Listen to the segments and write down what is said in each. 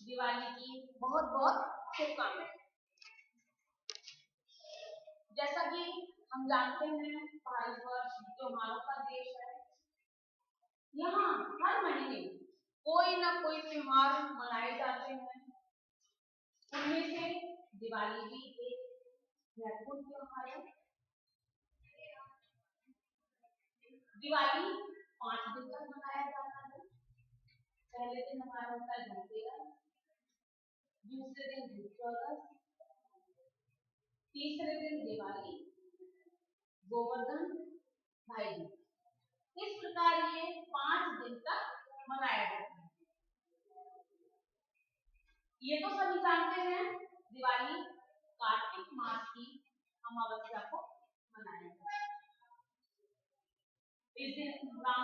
दिवाली की बहुत बहुत शुभकामनाएं। जैसा कि हम जानते हैं भारतवर्ष त्योहारों का देश है। यहाँ हर महीने कोई ना कोई त्योहार मनाए जाते हैं। उनमें से दिवाली भी एक महत्वपूर्ण त्योहार है। दिवाली 5 दिन तक मनाया जाता है। पहले दिन हमारा होता है धनतेरस, दूसरे दिन धनतेरस, तीसरे दिन दिवाली, गोवर्धन, भाई दूज। इस प्रकार ये 5 दिन तक मनाया जाता है। ये तो सभी जानते हैं दिवाली कार्तिक मास की अमावस्या को मनाया जाता है। इस दिन राम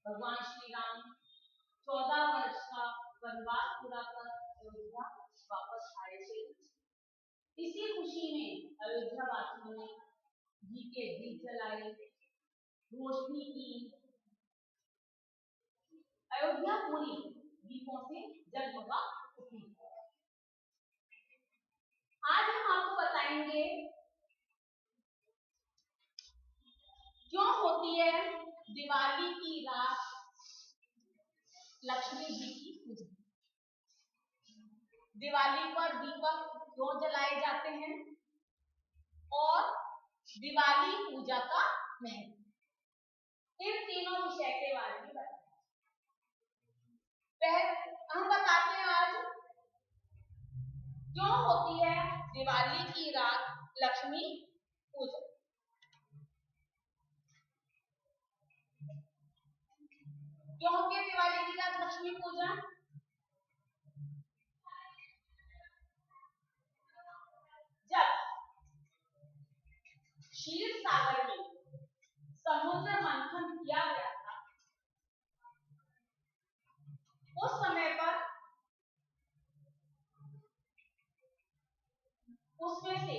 भगवान श्री राम 14 वर्ष का वनवास पूरा कर अयोध्या वापस आए थे। इसी खुशी में अयोध्या वासियों ने घी के दीप जलाए, रोशनी की। अयोध्या पूरी दीपों से जगमगा उठी। आज हम आपको बताएंगे क्यों होती है दिवाली की रात लक्ष्मी जी की पूजा। दिवाली पर दीपक क्यों जलाए जाते हैं और दिवाली पूजा का महत्व। इन तीनों विषय के बारे में बताएं। हम बताते हैं आज क्यों होती है दिवाली की रात लक्ष्मी पूजा। क्यों होती है दिवाली की रात लक्ष्मी पूजा? जब क्षीर सागर में समुद्र मंथन किया गया था, उस समय पर उसमें से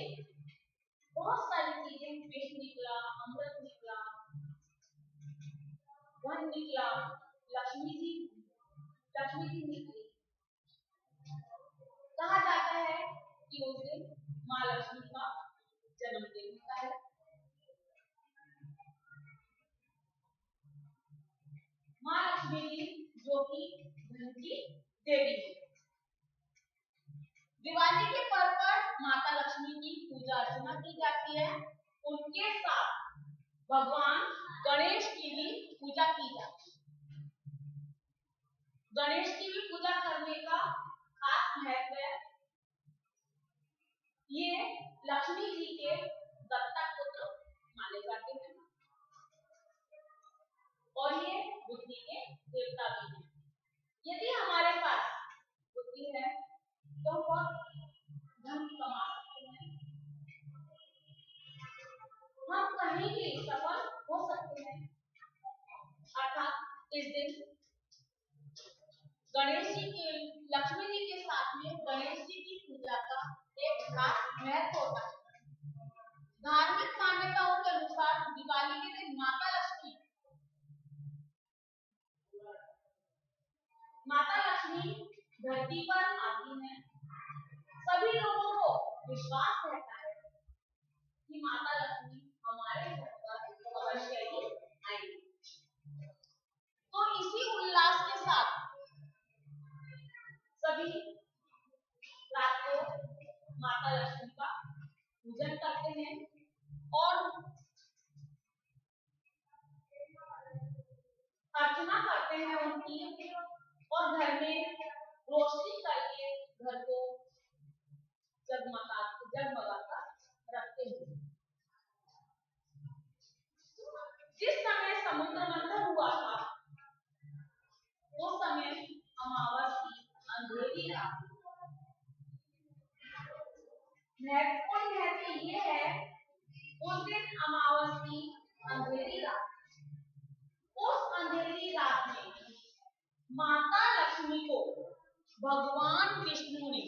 बहुत सारी चीजें, विष निकला, अमृत निकला, धन निकला, लक्ष्मी जी निकली। कहा जाता है कि उस दिन माँ लक्ष्मी का जन्मदिन होता है। माँ लक्ष्मी जी जो कि धन की देवी है। दिवाली के पर्व पर माता लक्ष्मी की पूजा अर्चना की जाती है। उनके साथ भगवान गणेश की भी पूजा की जाती है। गणेश की भी पूजा करने का खास महत्व है। ये लक्ष्मी जी के दत्तक पुत्र माने जाते हैं और ये बुद्धि के देवता भी हैं। यदि हमारे पास बुद्धि है तो हम धन कमा सकते हैं, हम कहीं भी सफल हो सकते हैं। अर्थात इस दिन गणेश जी के, लक्ष्मी जी के साथ में गणेश जी की पूजा का एक खास महत्व होता है। धार्मिक मान्यताओं के अनुसार दिवाली के दिन माता लक्ष्मी धरती पर आती हैं। सभी लोगों को विश्वास रहता है कि माता लक्ष्मी हमारे घर पर अवश्य ही आएंगी। तो इसी उल्लास के साथ सभी रात को माता लक्ष्मी का पूजन करते हैं और अर्चना करते हैं उनकी, और घर में रोशनी करके घर को जगमगा कर रखते हैं। जिस समय समुद्र मंथन हुआ था उस समय अमावस की अंधेरी रात। महत्वपूर्ण महत्व ये है उस दिन अमावस की अंधेरी रात, उस अंधेरी रात में माता लक्ष्मी को भगवान विष्णु ने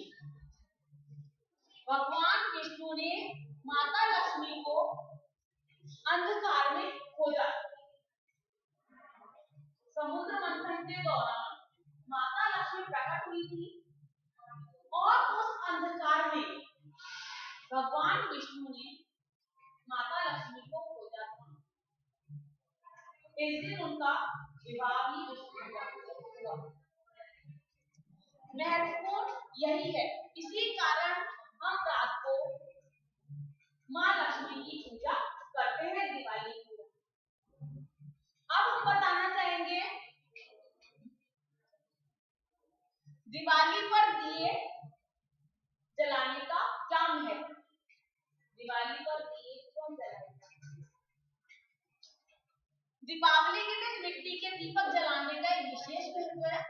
माता लक्ष्मी को अंधकार में खोजा। समुद्र मंथन के दौरान माता लक्ष्मी में प्रकट हुई थी और उस अंधकार में भगवान विष्णु ने माता लक्ष्मी को खोजा था। इस दिन उनका विवाह भी विष्णु से हुआ। महत्वपूर्ण यही है, इसी कारण हम रात को माँ लक्ष्मी की पूजा करते हैं, दिवाली की। अब हम बताना चाहेंगे दिवाली पर दिए जलाने का क्या महत्व। दिवाली पर दिए क्यों जलाएगा? दीपावली के दिन मिट्टी के दीपक जलाने का एक विशेष महत्व है।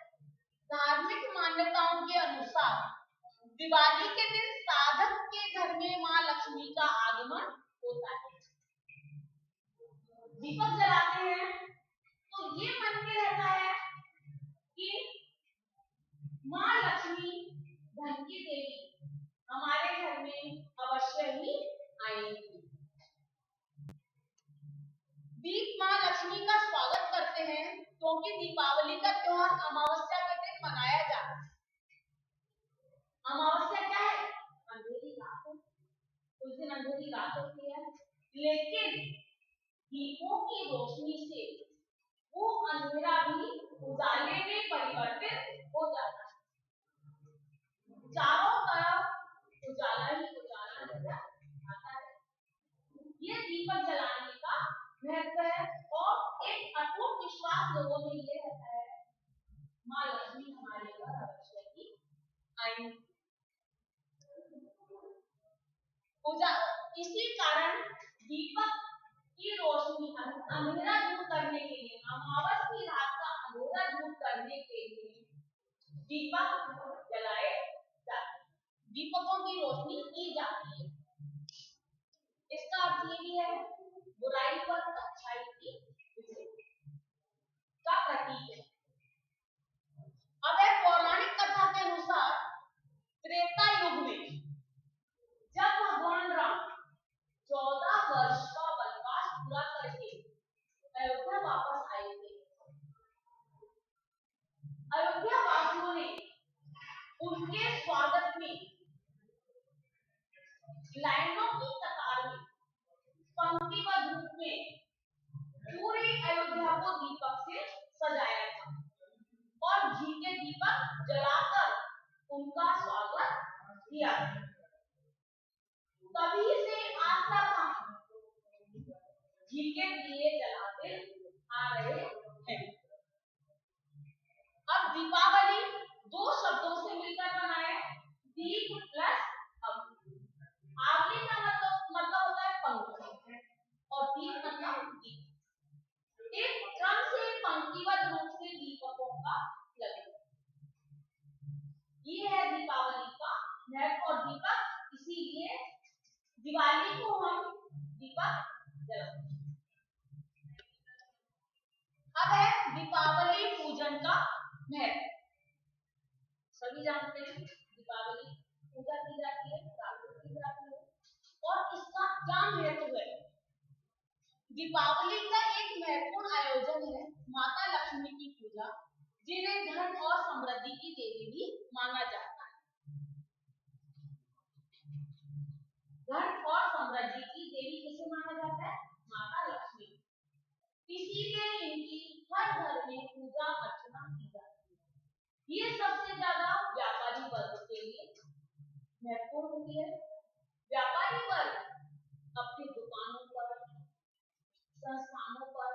धार्मिक मान्यताओं के अनुसार दिवाली के दिन साधक के घर में माँ लक्ष्मी का आगमन होता है। दीपक जलाते हैं तो ये मन में रहता है कि माँ लक्ष्मी धन की देवी हमारे घर में अवश्य ही आएंगी। दीप माँ लक्ष्मी का स्वागत करते हैं क्योंकि दीपावली का त्योहार अमावस्या के दिन मनाया जाता है। अमावस्या क्या है? अंधेरी रात। उस दिन अंधेरी रात होती है, लेकिन दीपों की रोशनी से वो अंधेरा भी उजाले में परिवर्तित हो जाता है। चारों तरफ उजाला ही उजाला नजर आता है। ये दीपक जलाने का महत्व है और एक अटूट विश्वास लोगों में ये रहता है माँ लक्ष्मी हमारे घर अवश्य ही आएंगी। इसी कारण दीपक की रोशनी अंधेरा दूर करने के लिए, अमावस की रात का अंधेरा दूर करने के लिए दीपक जलाए जाते हैं, दीपकों की रोशनी की जाती है। इसका अर्थ ये भी है बुराई पर अच्छाई की का प्रतीक है। अब एक पौराणिक कथा के अनुसार त्रेता युग में जब भगवान राम 14 वर्ष का वनवास पूरा करके अयोध्या वापस आए थे, अयोध्या वासियों ने उनके स्वागत में लाइनों की कतार में पंक्तिबद्ध रूप में पूरी अयोध्या को दीपक से सजाया था और घी के दीपक जलाकर उनका स्वागत किया। तभी से आज तक हम घी के दिए जलाते आ रहे हैं। अब दीपावली दो शब्दों से मिलकर बना है, दीप प्लस आवली का मतलब होता है पंख और दीप मतलब दीप। एक क्रम से पंक्तिबद्ध रूप से दीपकों का लगन, ये है दीपावली का महत्व। और दीपक इसीलिए दिवाली को हम दीपक जलाते हैं। अब है दीपावली पूजन का महत्व। सभी जानते हैं दीपावली पूजा की जाती है, प्रार्थना की जाती है और इसका क्या महत्व है। दीपावली का एक महत्वपूर्ण आयोजन है माता लक्ष्मी की पूजा, जिन्हें धन और समृद्धि की देवी भी माना जाता है। धन और समृद्धि की देवी किसे माना जाता है? माता लक्ष्मी। इसीलिए इनकी हर घर में पूजा अर्चना की जाती है। ये सबसे ज्यादा व्यापारी वर्ग के लिए महत्वपूर्ण होती है। व्यापारी वर्ग अपनी दुकानों पर, संस्थानों पर,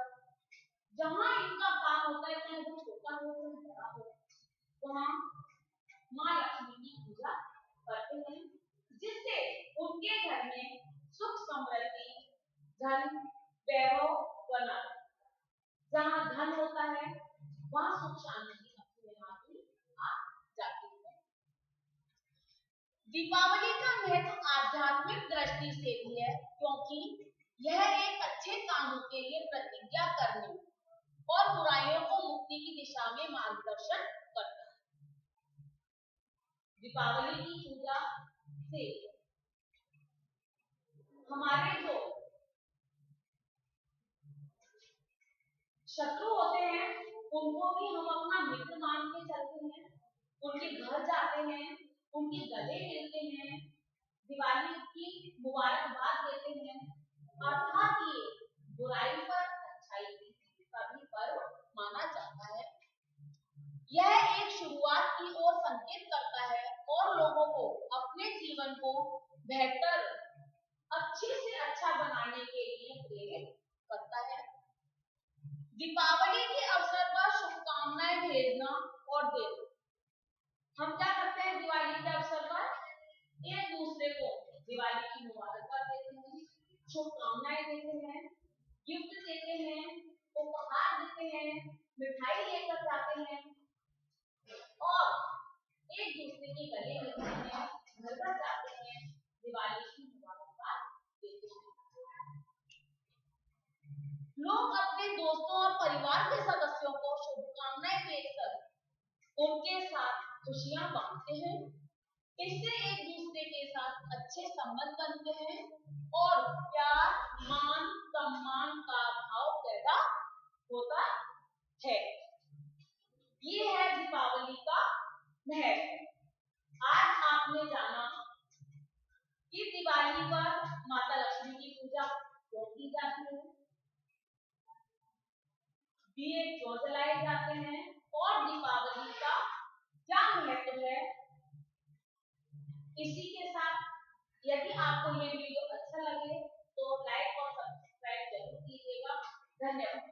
जहां इनका काम होता है, चाहे वो छोटा हो या बड़ा हो, वहां माँ लक्ष्मी की पूजा करते हैं, जिससे उनके घर में सुख समृद्धि, धन वैभव बना रहता है। जहां धन होता है वहां सुख शांति अपने आप ही आ जाती है। दीपावली का महत्व आध्यात्मिक दृष्टि से भी है, क्योंकि यह एक अच्छे कामों के लिए प्रतिज्ञा करने और बुराइयों को मुक्ति की दिशा में मार्गदर्शन करता है। दीपावली की पूजा से हमारे जो शत्रु होते हैं उनको भी हम अपना मित्र मान के चलते हैं उनके घर जाते हैं, उनके गले मिलते हैं, दिवाली की मुबारकबाद देते हैं, अर्थात ये बुराई पर अच्छाई का भी पर्व माना जाता है। यह एक शुरुआत की ओर संकेत करता है और लोगों को अपने जीवन को बेहतर, अच्छे से अच्छा बनाने के लिए प्रेरित करता है। दीपावली के अवसर पर शुभकामनाएं भेजना और देना। हम क्या करते हैं दिवाली के अवसर पर? एक दूसरे को दिवाली की मुबारकबाद देते हैं, शुभकामनाएं देते हैं, गिफ्ट देते हैं, उपहार देते हैं, मिठाई लेकर जाते हैं और एक दूसरे के गले मिलते हैं, घर पर जाते हैं, दिवाली की मुबारकबाद देते हैं। लोग अपने दोस्तों और परिवार के सदस्यों को शुभकामनाएं भेजकर उनके साथ खुशियां बांटते हैं। इससे एक दूसरे के साथ अच्छे संबंध बनते हैं और प्यार, मान, सम्मान का भाव पैदा होता है। ये है दीपावली का महत्व। आज आपने जाना कि दिवाली पर माता लक्ष्मी की पूजा क्यों की जाती है, दिए क्यों जलाए जाते हैं और दीपावली का क्या महत्व है। इसी के साथ यदि आपको ये वीडियो अच्छा लगे तो लाइक और सब्सक्राइब जरूर कीजिएगा। धन्यवाद।